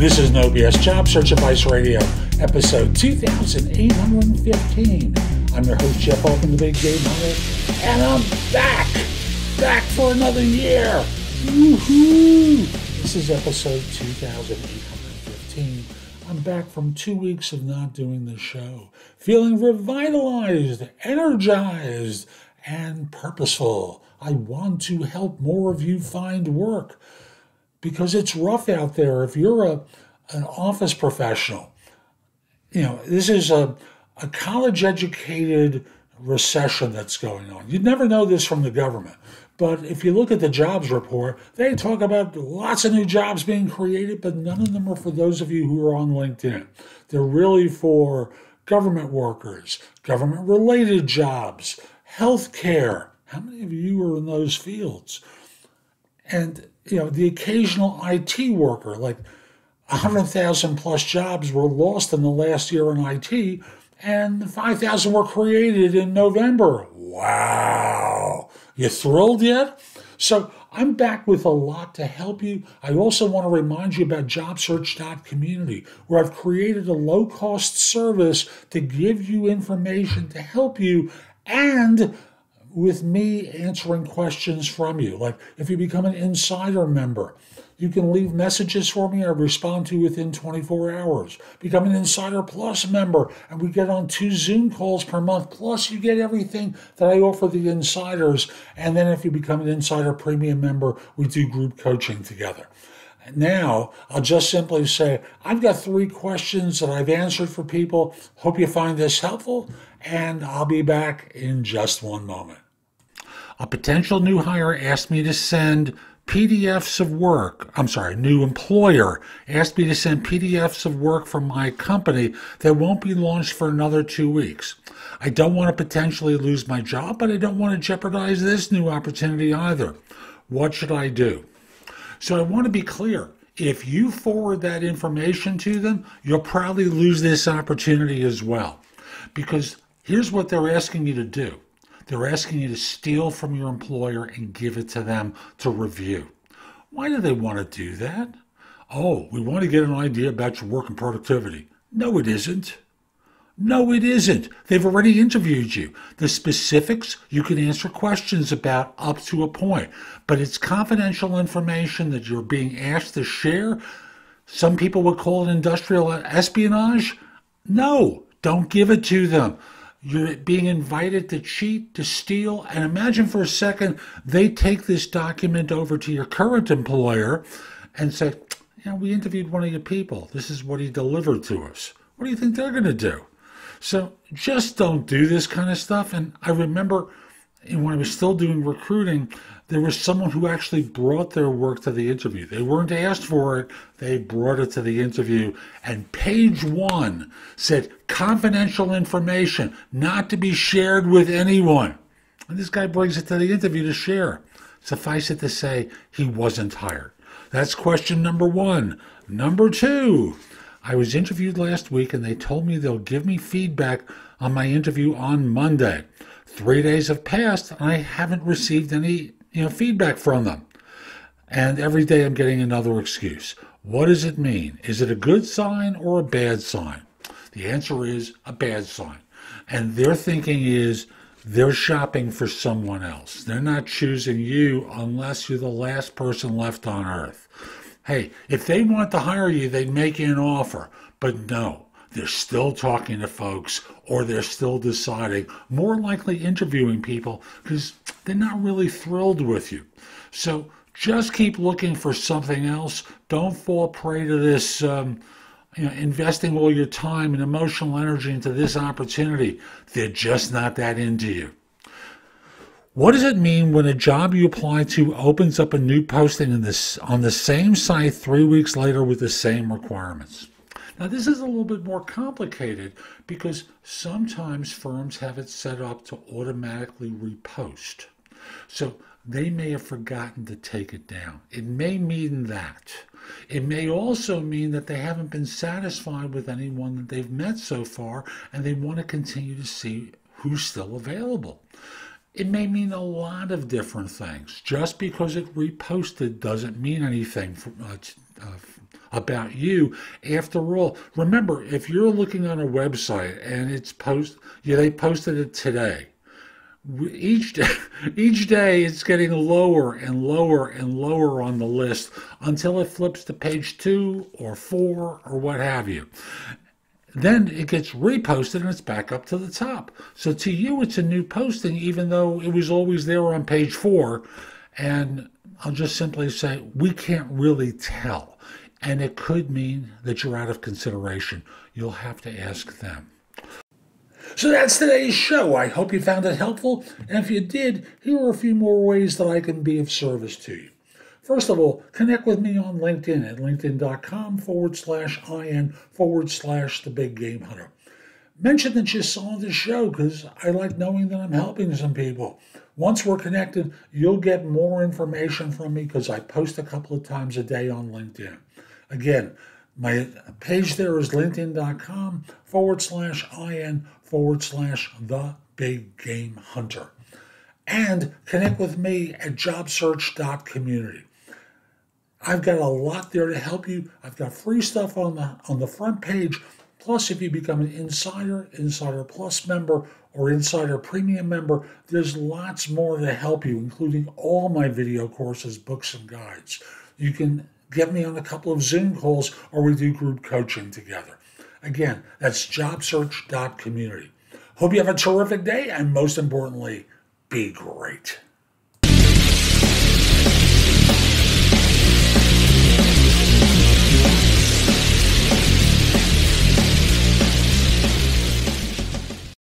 This is NoBS Job Search Advice Radio, episode 2815. I'm your host, Jeff Altman, the Big Game Hunter, and I'm back for another year. Woohoo! This is episode 2815. I'm back from 2 weeks of not doing the show, feeling revitalized, energized, and purposeful. I want to help more of you find work, because it's rough out there. If you're an office professional, this is a college-educated recession that's going on. You'd never know this from the government. But if you look at the jobs report, they talk about lots of new jobs being created, but none of them are for those of you who are on LinkedIn. They're really for government workers, government-related jobs, healthcare. How many of you are in those fields? And the occasional IT worker, like 100,000 plus jobs were lost in the last year in IT, and 5,000 were created in November. Wow. You thrilled yet? So I'm back with a lot to help you. I also want to remind you about JobSearch.community, where I've created a low-cost service to give you information to help you, and with me answering questions from you. Like if you become an insider member, you can leave messages for me. I respond to you within 24 hours. Become an Insider Plus member, and we get on 2 Zoom calls per month. Plus, you get everything that I offer the insiders. And then if you become an Insider Premium member, we do group coaching together. Now, I'll just simply say, I've got 3 questions that I've answered for people. Hope you find this helpful, and I'll be back in just one moment. A potential new hire asked me to send PDFs of work. New employer asked me to send PDFs of work from my company that won't be launched for another 2 weeks. I don't want to potentially lose my job, but I don't want to jeopardize this new opportunity either. What should I do? So I want to be clear. If you forward that information to them, you'll probably lose this opportunity as well. Because here's what they're asking you to do. They're asking you to steal from your employer and give it to them to review. Why do they want to do that? Oh, we want to get an idea about your work and productivity. No, it isn't. No, it isn't. They've already interviewed you. The specifics you can answer questions about up to a point, but it's confidential information that you're being asked to share. Some people would call it industrial espionage. No, don't give it to them. You're being invited to cheat, to steal, and imagine for a second they take this document over to your current employer and say, we interviewed one of your people. This is what he delivered to us. What do you think they're going to do? So just don't do this kind of stuff. And I remember when I was still doing recruiting, there was someone who actually brought their work to the interview. They weren't asked for it. They brought it to the interview. And page 1 said, confidential information, not to be shared with anyone. And this guy brings it to the interview to share. Suffice it to say, he wasn't hired. That's question number 1. Number 2, I was interviewed last week, and they told me they'll give me feedback on my interview on Monday. 3 days have passed, and I haven't received any feedback from them. And every day I'm getting another excuse. What does it mean? Is it a good sign or a bad sign? The answer is a bad sign. And their thinking is they're shopping for someone else. They're not choosing you unless you're the last person left on earth. Hey, if they want to hire you, they'd make you an offer. But no, they're still talking to folks, or they're still deciding, more likely interviewing people, because they're not really thrilled with you. So just keep looking for something else. Don't fall prey to this, investing all your time and emotional energy into this opportunity. They're just not that into you. What does it mean when a job you apply to opens up a new posting on the same site 3 weeks later with the same requirements? Now, this is a little bit more complicated because sometimes firms have it set up to automatically repost. So they may have forgotten to take it down. It may mean that. It may also mean that they haven't been satisfied with anyone that they've met so far, and they want to continue to see who's still available. It may mean a lot of different things. Just because it reposted doesn't mean anything about you. After all, remember, if you're looking on a website and they posted it today, each day, each day it's getting lower and lower and lower on the list until it flips to page 2 or 4 or what have you. Then it gets reposted and it's back up to the top. So to you, it's a new posting, even though it was always there on page 4. And I'll just simply say, we can't really tell. And it could mean that you're out of consideration. You'll have to ask them. So that's today's show. I hope you found it helpful. And if you did, here are a few more ways that I can be of service to you. First of all, connect with me on LinkedIn at linkedin.com/IN/the Big Game Hunter. Mention that you saw the show because I like knowing that I'm helping some people. Once we're connected, you'll get more information from me because I post a couple of times a day on LinkedIn. Again, my page there is linkedin.com/IN/the Big Game Hunter. And connect with me at jobsearch.community. I've got a lot there to help you. I've got free stuff on the front page. Plus, if you become an Insider, Insider Plus member, or Insider Premium member, there's lots more to help you, including all my video courses, books, and guides. You can get me on a couple of Zoom calls, or we do group coaching together. Again, that's jobsearch.community. Hope you have a terrific day, and most importantly, be great.